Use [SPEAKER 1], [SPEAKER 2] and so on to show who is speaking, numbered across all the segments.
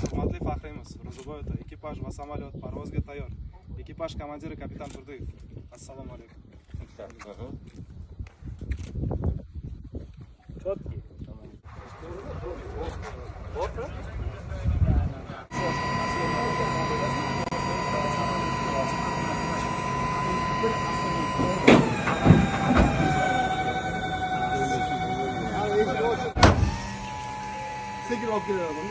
[SPEAKER 1] Hurmatli faxriymiz, Ro'ziboyev ekipaj va samolyot parvozga tayyor. Ekipaj komandiri kapitan Turdiyev. Assalomu alaykum. Chotki. Sekin olib kelaman.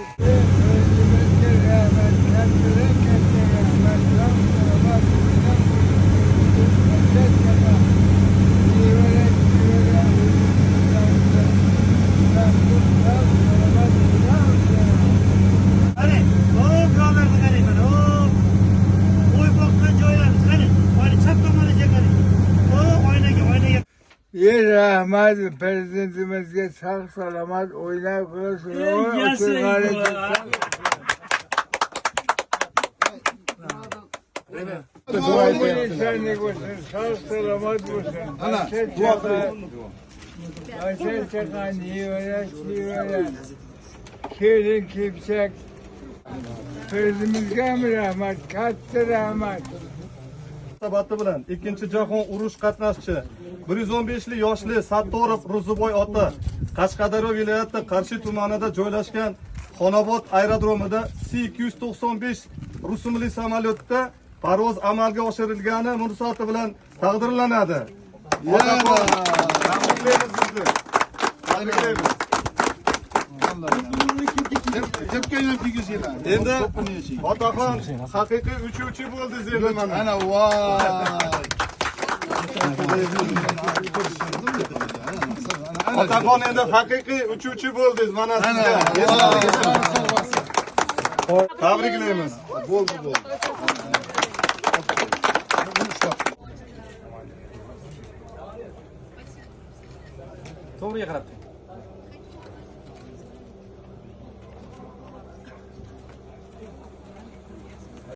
[SPEAKER 2] Rahmat prezidentimizga sog' salomat o'ynab qilsin. Sog' salomat bo'lsin. Chaqan nevara kelin kepchak prezidentimizga rahmat, katta rahmat.
[SPEAKER 3] Munosabati bilan ikkinchi jahon urush qatnashchi 115 yoshli Sattorov Ro'ziboy ota Qashqadaryo viloyati Qarshi tumanida joylashgan Xonobod aerodromida C-295 rusumli samolyotda parvoz amalga oshirilgani munosabati bilan taqdirlanadi. Endi otaxon haqiqiy uchuvchi bo'ldingiz endi mana. Ana voy. Otaxon endi haqiqiy uchuvchi bo'ldingiz mana sizga. Tabriklaymiz. Bo'ldi.
[SPEAKER 1] To'g'riga qarab.